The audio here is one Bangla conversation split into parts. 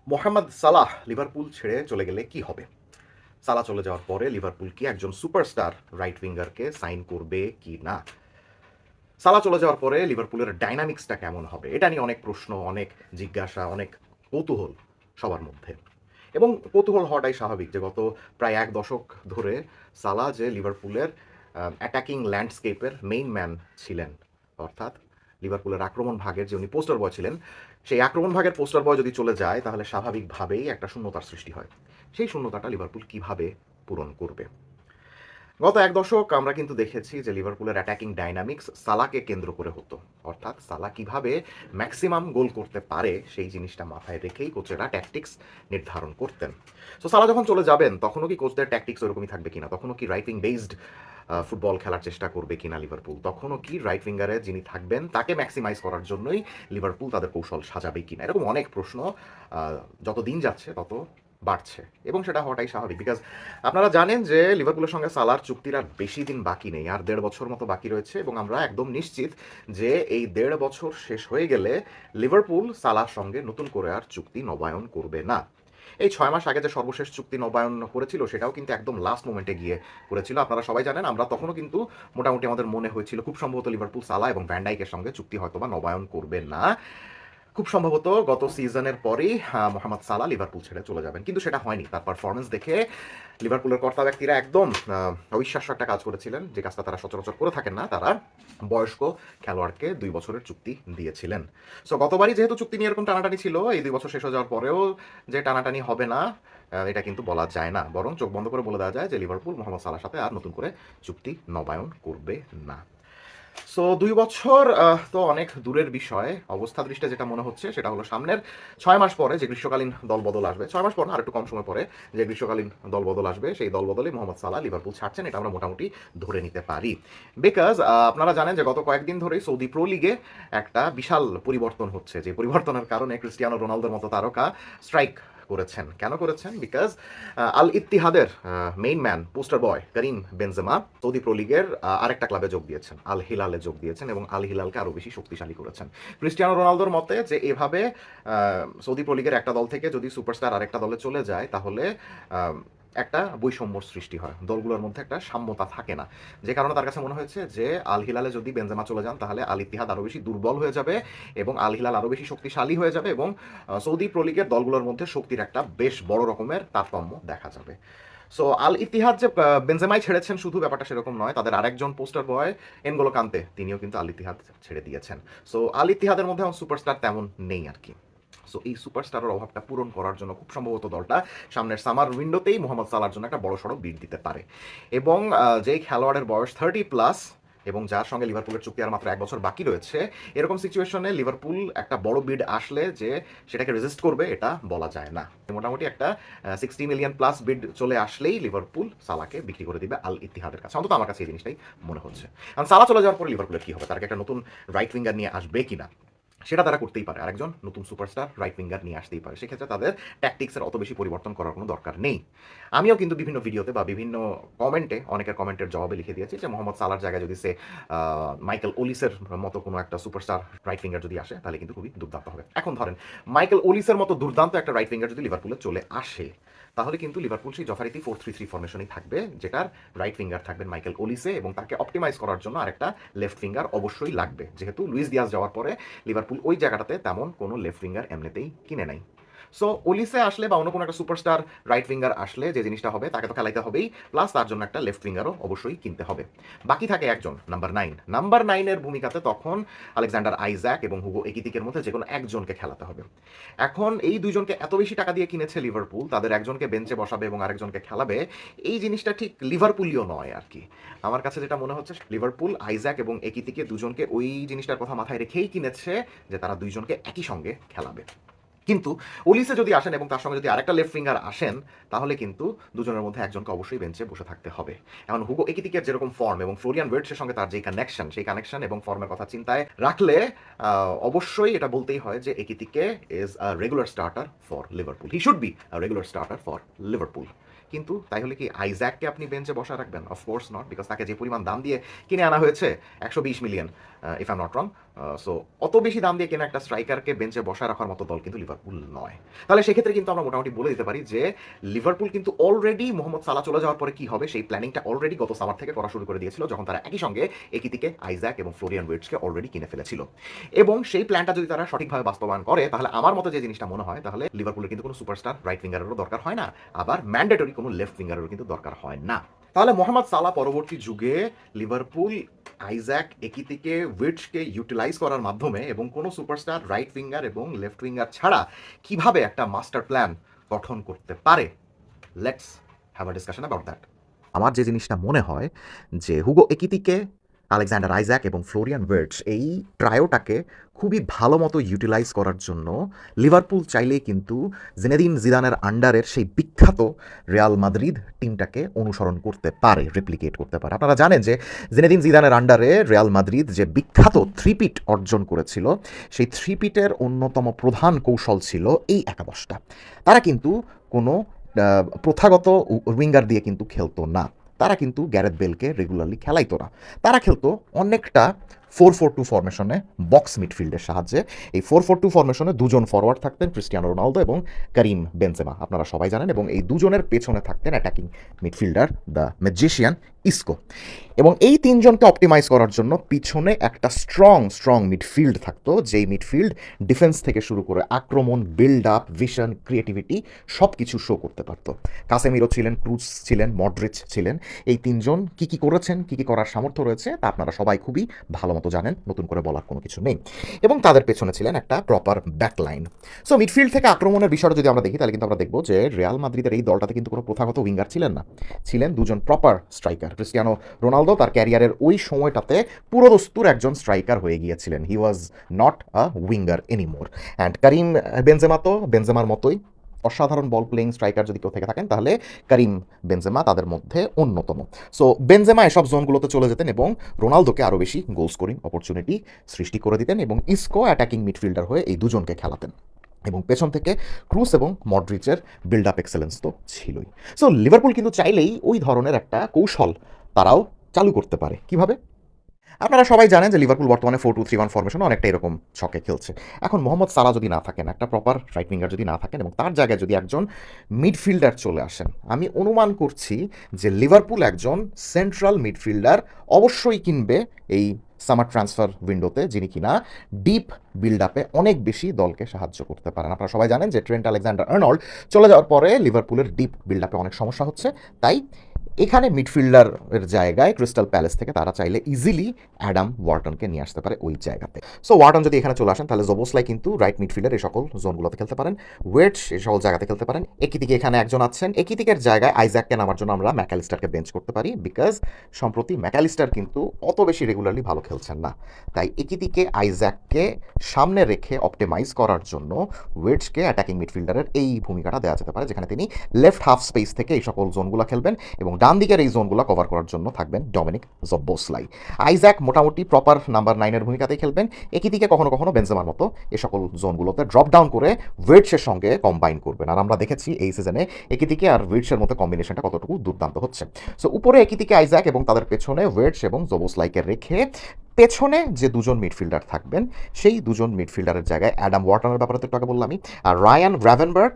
মোহাম্মদ সালাহ লিভারপুল ছেড়ে চলে গেলে কি হবে? সালাহ চলে যাওয়ার পরে লিভারপুল কি একজন সুপারস্টার রাইট উইঙ্গারকে সাইন করবে কি না? সালাহ চলে যাওয়ার পরে লিভারপুলের ডাইনামিক্সটা কেমন হবে? এটা নিয়ে অনেক প্রশ্ন, অনেক জিজ্ঞাসা, অনেক কৌতূহল সবার মধ্যে। এবং কৌতূহল হওয়াটাই স্বাভাবিক যে গত প্রায় এক দশক ধরে সালাহ যে লিভারপুলের অ্যাটাকিং ল্যান্ডস্কেপের মেইন ম্যান ছিলেন, অর্থাৎ লিভারপুলের আক্রমণ ভাগের যে উনি পোস্টার বয় ছিলেন, সেই আক্রমণ ভাগের পোস্টার বয় যদি চলে যায় তাহলে স্বাভাবিকভাবেই একটা শূন্যতার সৃষ্টি হয়। সেই শূন্যতাটা লিভারপুল কিভাবে পূরণ করবে? গত এক দশক আমরা কিন্তু দেখেছি যে লিভারপুলের অ্যাটাকিং ডাইনামিক্স সালাকে কেন্দ্র করে হতো, অর্থাৎ সালা কিভাবে ম্যাক্সিমাম গোল করতে পারে সেই জিনিসটা মাথায় রেখেই কোচেরা ট্যাকটিক্স নির্ধারণ করতেন। সো সালা যখন চলে যাবেন তখনও কি কোচদের ট্যাকটিক্স ওরকমই থাকবে কিনা, তখনও কি রাইট উইং বেসড ফুটবল খেলার চেষ্টা করবে কিনা লিভারপুল, তখনও কি রাইট উইঙ্গারে যিনি থাকবেন তাকে ম্যাক্সিমাইজ করার জন্যই লিভারপুল তাদের কৌশল সাজাবে কিনা, এরকম অনেক প্রশ্ন যত দিন যাচ্ছে তত বাড়ছে। এবং সেটা হওয়াটাই স্বাভাবিক, বিকজ আপনারা জানেন যে লিভারপুলের সঙ্গে সালার চুক্তির আর বেশি দিন বাকি নেই, আর 1.5 বছর মতো বাকি রয়েছে। এবং আমরা একদম নিশ্চিত যে এই 1.5 বছর শেষ হয়ে গেলে লিভারপুল সালার সঙ্গে নতুন করে আর চুক্তি নবায়ন করবে না। এই 6 মাস আগে যে সর্বশেষ চুক্তি নবায়ন করেছিল সেটাও কিন্তু একদম লাস্ট মোমেন্টে গিয়ে করেছিল। আপনারা সবাই জানেন, আমরা তখনও কিন্তু মোটামুটি আমাদের মনে হয়েছিল খুব সম্ভবত লিভারপুল সালা এবং ভ্যান ডাইকের সঙ্গে চুক্তি হয়তোবা নবায়ন করবে না। খুব সম্ভবত গত সিজনের পরেই মোহাম্মদ সালাহ লিভারপুল ছেড়ে চলে যাবেন, কিন্তু সেটা হয়নি। তার পারফরমেন্স দেখে লিভারপুলের কর্তা ব্যক্তিরা একদম অবিশ্বাস্য একটা কাজ করেছিলেন, যে কাজটা তারা সচরাচর করে থাকেন না। তারা বয়স্ক খেলোয়াড়কে 2 বছরের চুক্তি দিয়েছিলেন। সো গতবারই যেহেতু চুক্তি নিয়ে এরকম টানাটানি ছিল, এই 2 বছর শেষ হয়ে যাওয়ার পরেও যে টানাটানি হবে না এটা কিন্তু বলা যায় না, বরং চোখ বন্ধ করে বলে দেওয়া যায় যে লিভারপুল মোহাম্মদ সালাহর সাথে আর নতুন করে চুক্তি নবায়ন করবে না। সো 2 বছর তো অনেক দূরের বিষয়। অবস্থা দৃষ্টে যেটা মনে হচ্ছে সেটা হলো সামনের 6 মাস পরে যে গ্রীষ্মকালীন দলবদল আসবে, 6 মাস পর না, আর একটু কম সময় পরে যে গ্রীষ্মকালীন দলবদল আসবে, সেই দলবদলে মোহাম্মদ সালাহ লিভারপুল ছাড়ছেন, এটা আমরা মোটামুটি ধরে নিতে পারি। বিকজ আপনারা জানেন যে গত কয়েকদিন ধরেই সৌদি প্রো লিগে একটা বিশাল পরিবর্তন হচ্ছে, যে পরিবর্তনের কারণে ক্রিস্টিয়ানো রোনালদোর মতো তারকা স্ট্রাইক করেছেন। কেন করেছেন? বিকজ আল ইত্তিহাদের main man poster boy Karim Benzema Saudi pro লিগের আরেকটা ক্লাবে যোগ দিয়েছেন, আল হিলালে যোগ দিয়েছেন, এবং আল হিলালকে আরও বেশি শক্তিশালী করেছেন। ক্রিস্টিয়ানো রোনালদোর মতে যে এভাবে সৌদি প্রো লিগের একটা দল থেকে যদি সুপারস্টার আরেকটা দলে চলে যায় তাহলে একটা বৈষম্যর সৃষ্টি হয়, দলগুলোর মধ্যে একটা সাম্যতা থাকে না। যে কারণে তার কাছে মনে হয়েছে যে আল হিলালে যদি বেনজেমা চলে যান তাহলে আল ইত্তিহাদ আরও বেশি দুর্বল হয়ে যাবে এবং আল হিলাল আরও বেশি শক্তিশালী হয়ে যাবে, এবং সৌদি প্রো লিগের দলগুলোর মধ্যে শক্তির একটা বেশ বড় রকমের তারতম্য দেখা যাবে। সো আল ইতিহাদ যে বেনজেমাই ছেড়েছেন শুধু ব্যাপারটা সেরকম নয়, তাদের আরেকজন পোস্টার বয় এনগোলো কান্তে তিনিও কিন্তু আল ইতিহাদ ছেড়ে দিয়েছেন। সো আল ইতিহাদের মধ্যে এখন সুপারস্টার তেমন নেই আর কি। সো এই সুপারস্টারের অভাবটা পূরণ করার জন্য খুব সম্ভবত দলটা সামনের সামার উইন্ডোতেই মোহাম্মদ সালার জন্য একটা বড়সড় বিড দিতে পারে। এবং যেই খেলোয়াড়ের বয়স 30+ এবং যার সঙ্গে লিভারপুলের চুক্তি আর মাত্র 1 বছর বাকি রয়েছে, এরকম সিচুয়েশনে লিভারপুল একটা বড় বিড আসলে যে সেটাকে রেজিস্ট করবে এটা বলা যায় না। মোটামুটি একটা 60 মিলিয়ন+ বিড চলে আসলেই লিভারপুল সালাকে বিক্রি করে দিবে আল ইত্তিহাদের কাছে, অন্তত আমার কাছে এই জিনিসটাই মনে হচ্ছে। কারণ সালা চলে যাওয়ার পরে লিভারপুলের কি হবে, তারা একটা নতুন রাইট উইঙ্গার নিয়ে আসবে কিনা সেটা তারা করতেই পারে, আরেকজন নতুন সুপারস্টার রাইট উইঙ্গার নিয়ে আসতেই পারে। সেক্ষেত্রে তাদের ট্যাকটিক্সের অত বেশি পরিবর্তন করার কোনো দরকার নেই। আমিও কিন্তু বিভিন্ন ভিডিওতে বা বিভিন্ন কমেন্টে অনেকের কমেন্টের জবাবে লিখে দিয়েছি যে মোহাম্মদ সালার জায়গায় যদি সে মাইকেল ওলিসের মতো কোনো একটা সুপারস্টার রাইট উইঙ্গার যদি আসে তাহলে কিন্তু খুবই দুর্দান্ত হবে। এখন ধরেন মাইকেল ওলিসের মতো দুর্দান্ত একটা রাইট উইঙ্গার যদি লিভারপুলে চলে আসে তাহলে কিন্তু লিভারপুল সেই যথারীতি 4-3-3 ফরমেশনই থাকবে, যেটার রাইট উইঙ্গার থাকবেন মাইকেল ওলিসে, এবং তাকে অপটিমাইজ করার জন্য আরেকটা লেফট উইঙ্গার অবশ্যই লাগবে, যেহেতু লুইস দিয়াজ যাওয়ার পরে লিভারপুল ওই জায়গাটাতে তেমন কোনো লেফট উইঙ্গার এমনিতেই কিনে নাই। সো ওলিসে আসলে বা অন্য কোনো একটা সুপারস্টার রাইট উইঙ্গার আসলে যে জিনিসটা হবে, তাকে তো খেলাইতে হবেই, প্লাস তার জন্য একটা লেফট উইঙ্গারও অবশ্যই কিনতে হবে। বাকি থাকে একজন নাম্বার 9 এর ভূমিকাতে তখন আলেকজান্ডার আইজ্যাক এবং হুগো একিতিকের মধ্যে যে কোনো একজনকে খেলাতে হবে। এখন এই দুইজনকে এত বেশি টাকা দিয়ে কিনেছে লিভারপুল, তাদের একজনকে বেঞ্চে বসাবে এবং আরেকজনকে খেলাবে, এই জিনিসটা ঠিক লিভারপুলীয় নয় আর কি। আমার কাছে যেটা মনে হচ্ছে লিভারপুল আইজ্যাক এবং একিতিকে দুজনকে ওই জিনিসটার কথা মাথায় রেখেই কিনেছে যে তারা দুইজনকে একই সঙ্গে খেলাবে। কিন্তু ওলিসে যদি আসেন এবং তার সঙ্গে যদি আরেকটা লেফট উইঙ্গার আসেন তাহলে কিন্তু দুজনের মধ্যে একজনকে অবশ্যই বেঞ্চে বসে থাকতে হবে। এখন হুগো একিতিকের যেরকম ফর্ম এবং ফ্লোরিয়ান ওয়ের্টসের সঙ্গে তার যে কানেকশন, সেই কানেকশন এবং ফর্মের কথা চিন্তায় রাখলে অবশ্যই এটা বলতেই হয় যে Ekitike is a regular starter for Liverpool, he should be a regular starter for Liverpool. কিন্তু তাই হলে কি আইজ্যাককে আপনি বেঞ্চে বসা রাখবেন? অফকোর্স নট, বিকজ তাকে যে পরিমাণ দাম দিয়ে কিনে আনা হয়েছে 120 million, if I am not wrong, so অত বেশি দাম দিয়ে কেনা একটা স্ট্রাইকারকে বেঞ্চে বসায় রাখার মতো দল কিন্তু লিভারপুল নয়। তাহলে সেক্ষেত্রে কিন্তু আমরা মোটামুটি বলে দিতে পারি যে লিভারপুল কিন্তু অলরেডি মোহাম্মদ সালাহ চলে যাওয়ার পরে কি হবে সেই প্ল্যানিংটা অলরেডি গত সামার থেকে করা শুরু করে দিয়েছিল, যখন তারা একই সঙ্গে একিতিকে আইজ্যাক এবং ফ্লোরিয়ান উইর্টজকে অলরেডি কিনে ফেলেছিল। এবং সেই প্ল্যানটা যদি তারা সঠিকভাবে বাস্তবায়ন করে, তাহলে আমার মতে যে জিনিসটা মনে হয়, তাহলে লিভারপুলের কিন্তু কোনো সুপারস্টার রাইট উইঙ্গারেরও দরকার হয় না, আবার ম্যান্ডেটরি কোনো লেফট উইঙ্গারেরও কিন্তু দরকার হয় না। তাহলে মোহাম্মদ সালাহ পরবর্তী যুগে লিভারপুল আইজ্যাক একিতিকে উইর্টজকে ইউটিলাইজ করার মাধ্যমে এবং কোনো সুপারস্টার রাইট উইঙ্গার এবং লেফট উইঙ্গার ছাড়া কিভাবে একটা মাস্টার প্ল্যান গঠন করতে পারে, let's have a discussion about that. আমার যে জিনিসটা মনে হয় যে হুগো একিতিকে, আলেকজান্ডার আইজ্যাক এবং ফ্লোরিয়ান উইর্টজ এই ট্রায়োটাকে খুবই ভালো মতো ইউটিলাইজ করার জন্য লিভারপুল চাইলেই কিন্তু জিনেদিন জিদানের আন্ডারের সেই বিখ্যাত রিয়াল মাদ্রিদ টিমটাকে অনুসরণ করতে পারে, রেপ্লিকেট করতে পারে। আপনারা জানেন যে জিনেদিন জিদানের আন্ডারে রিয়াল মাদ্রিদ যে বিখ্যাত থ্রিপিট অর্জন করেছিল, সেই থ্রিপিটের অন্যতম প্রধান কৌশল ছিল এই একাদশটা। তারা কিন্তু কোনো প্রথাগত উইঙ্গার দিয়ে কিন্তু খেলতো না, তারা কিন্তু গ্যারেথ বেলকে রেগুলারলি খেলাইতো না, তারা খেলতো অনেকটা 4-4-2 ফরমেশনে বক্স মিডফিল্ডের সাহায্যে। এই 4-4-2 ফরমেশনে দুজন ফরওয়ার্ড থাকতেন, ক্রিস্টিয়ানো রোনালদো এবং করিম বেনজেমা, আপনারা সবাই জানেন, এবং এই দুজনের পেছনে থাকতেন attacking midfielder the magician Isco. এবং এই তিনজনকে অপটিমাইজ করার জন্য পিছনে একটা স্ট্রং মিডফিল্ড থাকতো, যেই মিডফিল্ড ডিফেন্স থেকে শুরু করে আক্রমণ, বিল্ড আপ, ভিশন, ক্রিয়েটিভিটি সব কিছু শো করতে পারতো। কাসেমিরো ছিলেন, ক্রুজ ছিলেন, মডরিচ ছিলেন। এই তিনজন কি করেছেন, কি করার সামর্থ্য রয়েছে তা আপনারা সবাই খুবই ভালো মতো জানেন, নতুন করে বলার কোনো কিছু নেই। এবং তাদের পেছনে ছিলেন একটা প্রপার ব্যাকলাইন। সো মিডফিল্ড থেকে আক্রমণের বিষয়টা যদি আমরা দেখি, তাহলে কিন্তু আমরা দেখবো যে রিয়াল মাদ্রিদের এই দলটাতে কিন্তু কোনো প্রথাগত উইঙ্গার ছিলেন না, ছিলেন দুজন প্রপার স্ট্রাইকার। ক্রিস্টিয়ানো রোনালদো তার ক্যারিয়ারের ওই সময়টাতে পুরোদস্তুর একজন স্ট্রাইকার হয়ে গিয়েছিলেন, he was not a winger anymore. And Karim Benzema তো বেনজেমার মতোই অসাধারণ বল প্লেয়িং স্ট্রাইকার যদি কেউ থেকে থাকেন, তাহলে করিম বেনজেমা তাদের মধ্যে অন্যতম। সো বেনজেমা এসব জোনগুলোতে চলে যেতেন এবং রোনালদোকে আরও বেশি গোল স্কোরিং অপরচুনিটি সৃষ্টি করে দিতেন, এবং ইসকো অ্যাটাকিং মিডফিল্ডার হয়ে এই দুজনকে খেলাতেন। এবং পেছন থেকে ক্রুস এবং মডরিচের বিল্ড আপ এক্সেলেন্স তো ছিলই। সো লিভারপুল কিন্তু চাইলেই ওই ধরনের একটা কৌশল তারাও চালু করতে পারে। কিভাবে? আপনারা সবাই জানেন যে লিভারপুল বর্তমানে 4-2-3-1 ফরমেশনে অনেকটা এরকম ছকে খেলছে। এখন মোহাম্মদ সালাহ যদি না থাকেন, একটা প্রপার রাইট উইঙ্গার যদি না থাকেন, এবং তার জায়গায় যদি একজন মিডফিল্ডার চলে আসেন, আমি অনুমান করছি যে লিভারপুল একজন সেন্ট্রাল মিডফিল্ডার অবশ্যই কিনবে এই সামার ট্রান্সফার উইন্ডোতে, যিনি কিনা ডিপ বিল্ড আপে অনেক বেশি দলকে সাহায্য করতে পারেন। আপনারা সবাই জানেন যে ট্রেন্ট আলেকজান্ডার আর্নল্ড চলে যাওয়ার পরে লিভারপুলের ডিপ বিল্ড আপে অনেক সমস্যা হচ্ছে, তাই এখানে মিডফিল্ডারের জায়গায় ক্রিস্টাল প্যালেস থেকে তারা চাইলে ইজিলি অ্যাডাম ওয়ার্টনকে নিয়ে আসতে পারে ওই জায়গাতে। সো ওয়ার্টন যদি এখানে চলে আসেন, তাহলে জোবোসলাই কিন্তু রাইট মিডফিল্ডার এই সকল জোনগুলোতে খেলতে পারেন, ওয়েটস এই সকল জায়গাতে খেলতে পারেন। একিতিকে এখানে একজন আছেন, একিতিকের জায়গায় আইজ্যাককে নামার জন্য আমরা ম্যাকালিস্টারকে বেঞ্চ করতে পারি, বিকজ সম্প্রতি ম্যাকালিস্টার কিন্তু অত বেশি রেগুলারলি ভালো খেলছেন না, তাই একিতিকে আইজ্যাককে সামনে রেখে অপটিমাইজ করার জন্য ওয়েটসকে অ্যাটাকিং মিডফিল্ডারের এই ভূমিকাটা দেওয়া যেতে পারে, যেখানে তিনি লেফট হাফ স্পেস থেকে এই সকল জোনগুলো খেলবেন, এবং ডান দিকের এই জোনগুলো কভার করার জন্য থাকবেন ডমিনিক জবোসলাই। আইজ্যাক মোটামুটি প্রপার নাম্বার 9-এর ভূমিকাতেই খেলবেন, একিদিকে কখনো বেনজেমার মতো এ সকল জোনগুলোতে ড্রপ ডাউন করে ওয়েটসের সঙ্গে কম্বাইন করবেন। আর আমরা দেখেছি এই সিজনে একিদিকে আর ওয়েটসের মধ্যে কম্বিনেশনটা কতটুকু দুর্দান্ত হচ্ছে। সো উপরে একিদিকে আইজ্যাক এবং তাদের পেছনে ওয়েটস এবং জবোসলাইকে রেখে পেছনে যে দুজন মিডফিল্ডার থাকবেন, সেই দুজন মিডফিল্ডারের জায়গায় অ্যাডাম ওয়ার্টনের ব্যাপারে তো একটু আগে বললামই, আর রায়ান গ্রাভেনবার্গ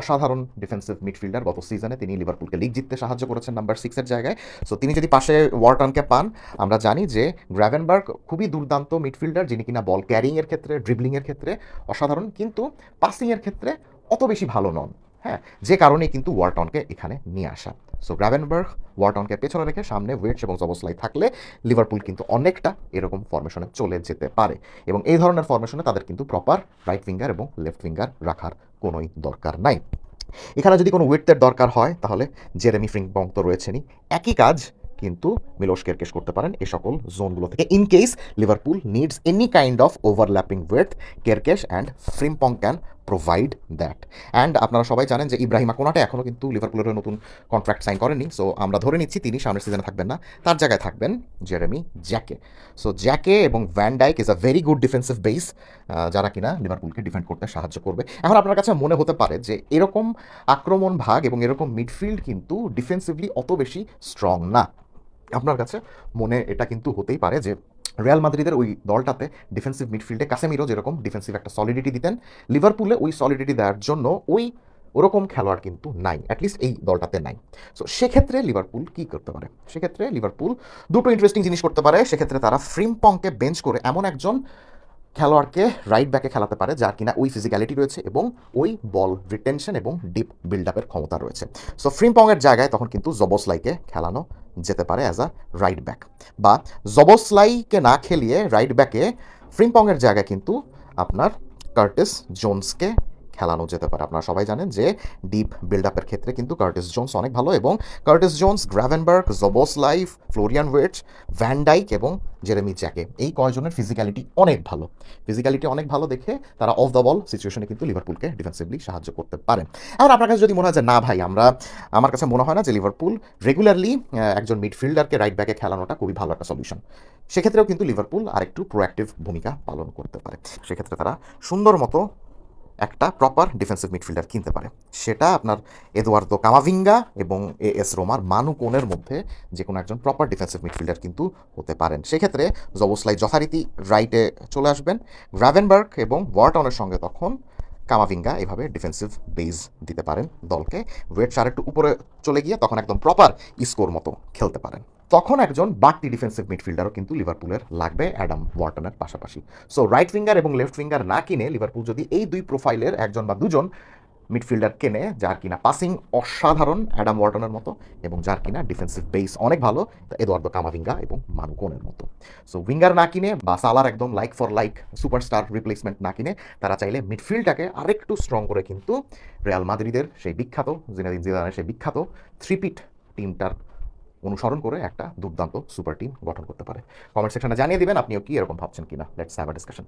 অসাধারণ ডিফেন্সিভ মিডফিল্ডার, গত সিজনে তিনি লিভারপুলকে লিগ জিততে সাহায্য করেছেন নাম্বার 6-এর জায়গায়। সো তিনি যদি পাশে ওয়ার্টনকে পান, আমরা জানি যে গ্রাভেনবার্গ খুবই দুর্দান্ত মিডফিল্ডার, যিনি কিনা বল ক্যারিংয়ের ক্ষেত্রে, ড্রিবলিংয়ের ক্ষেত্রে অসাধারণ, কিন্তু পাসিংয়ের ক্ষেত্রে অত বেশি ভালো নন। হ্যাঁ, যে কারণে কিন্তু ওয়ার্টনকে এখানে নিয়ে আসা। সো গ্রাভেনবার্গ ওয়ার্টনকে পেছনে রেখে সামনে ওয়েটস এবং জবোসলাই থাকলে লিভারপুল কিন্তু অনেকটা এরকম ফরমেশনে চলে যেতে পারে, এবং এই ধরনের ফরমেশনে তাদের কিন্তু প্রপার রাইট উইঙ্গার এবং লেফট উইঙ্গার রাখার কোনোই দরকার নাই। এখানে যদি কোনো উইডথের দরকার হয়, তাহলে জেরেমি ফ্রিম্পং তো রয়েছেনই, একই কাজ কিন্তু মিলোশ কেরকেশ করতে পারেন এই সকল জোনগুলো থেকে। In case Liverpool needs any kind of overlapping with, Kerkez and Frimpong can provide that. And আপনারা সবাই জানেন যে ইব্রাহিমা কোনাটে এখনও কিন্তু লিভারপুলের নতুন কন্ট্রাক্ট সাইন করেনি, সো আমরা ধরে নিচ্ছি তিনি সামনের সিজনে থাকবেন না, তার জায়গায় থাকবেন জেরেমি জ্যাকে। সো জ্যাকে এবং Van Dijk is a very good defensive base, যারা কিনা লিভারপুলকে ডিফেন্ড করতে সাহায্য করবে। এখন আপনার কাছে মনে হতে পারে যে এরকম আক্রমণ ভাগ এবং এরকম মিডফিল্ড কিন্তু ডিফেন্সিভলি অত বেশি স্ট্রং না, আপনার কাছে মনে এটা কিন্তু হতেই পারে যে রিয়াল মাদ্রিদের ওই দলটাতে ডিফেন্সিভ মিডফিল্ডে কাসেমিরো যেরকম ডিফেন্সিভ একটা সলিডিটি দিতেন, লিভারপুলে ওই সলিডিটি দেওয়ার জন্য ওরকম খেলোয়াড় কিন্তু নাই, অ্যাটলিস্ট এই দলটাতে নাই। সো সেক্ষেত্রে লিভারপুল কী করতে পারে? সেক্ষেত্রে লিভারপুল দুটো ইন্টারেস্টিং জিনিস করতে পারে। সেক্ষেত্রে তারা ফ্রিম্পংকে বেঞ্চ করে এমন একজন খেলোয়াড়কে রাইট ব্যাকে খেলাতে পারে যার কিনা ওই ফিজিক্যালিটি রয়েছে এবং ওই বল রিটেনশন এবং ডিপ বিল্ড আপের ক্ষমতা রয়েছে। সো ফ্রিম্পংয়ের জায়গায় তখন কিন্তু জবসলাইকে খেলানো যেতে পারে অ্যাজ আ রাইট ব্যাক, বা জবসলাইকে না খেলিয়ে রাইট ব্যাকে ফ্রিম্পংয়ের জায়গায় কিন্তু আপনার কার্টিস জোন্সকে খেলানো যেতে পারে। আপনারা সবাই জানেন যে ডিপ বিল্ড আপের ক্ষেত্রে কিন্তু কার্টিস জোন্স অনেক ভালো, এবং Curtis Jones, Gravenberch, Szoboszlai, Florian Wirtz, van Dijk এবং জেরেমি জ্যাকে, এই কয়জনের ফিজিক্যালিটি অনেক ভালো। ফিজিক্যালিটি অনেক ভালো দেখে তারা অফ দ্য বল সিচুয়েশনে কিন্তু লিভারপুলকে ডিফেন্সিভলি সাহায্য করতে পারেন। আর আপনার কাছে যদি মনে হয় যে না ভাই, আমার কাছে মনে হয় না যে লিভারপুল রেগুলারলি একজন মিডফিল্ডারকে রাইট ব্যাকে খেলানোটা খুবই ভালো একটা সলিউশন, সেক্ষেত্রেও কিন্তু লিভারপুল আরেকটু প্রোঅ্যাক্টিভ ভূমিকা পালন করতে পারে। সেক্ষেত্রে তারা সুন্দর মতো একটা প্রপার ডিফেন্সিভ মিডফিল্ডার কিনতে পারে। সেটা আপনার এদুয়ার্দো কামাভিঙ্গা এবং এএস রোমার মানু কোনের মধ্যে যে কোনো একজন প্রপার ডিফেন্সিভ মিডফিল্ডার কিন্তু হতে পারেন। সেক্ষেত্রে জবসলাই যথারীতি রাইটে চলে আসবেন, গ্রাভেনবার্গ এবং ওয়ার্টনের সঙ্গে তখন কামাভিঙ্গা এভাবে ডিফেন্সিভ বেজ দিতে পারেন দলকে। ওয়েটস আরেকটু উপরে চলে গিয়ে তখন একদম প্রপার ইস্কোর মতো খেলতে পারেন। তখন একজন বাড়তি ডিফেন্সিভ মিডফিল্ডারও কিন্তু লিভারপুলের লাগবে অ্যাডাম ওয়ার্টনের পাশাপাশি। সো রাইট উইঙ্গার এবং লেফট উইঙ্গার না কিনে লিভারপুল যদি এই দুই প্রোফাইলের একজন বা দুজন মিডফিল্ডার কেনে, যার কিনা পাসিং অসাধারণ অ্যাডাম ওয়ার্টনের মতো এবং যার কিনা ডিফেন্সিভ বেস অনেক ভালো এদুয়ার্দো কামাভিঙ্গা এবং মানু কোনের মতো। সো উইঙ্গার না কিনে বা সালার একদম like for like superstar replacement না কিনে তারা চাইলে মিডফিল্ডটাকে আরেকটু স্ট্রং করে কিন্তু রিয়াল মাদ্রিদের সেই বিখ্যাত জিনেদিন জিদানের সেই বিখ্যাত থ্রিপিট টিমটার অনুসরণ করে একটা দুর্দান্ত সুপার টিম গঠন করতে পারে। কমেন্ট সেকশনে জানিয়ে দিবেন আপনিও কি এরকম ভাবছেন কিনা। Let's have a discussion.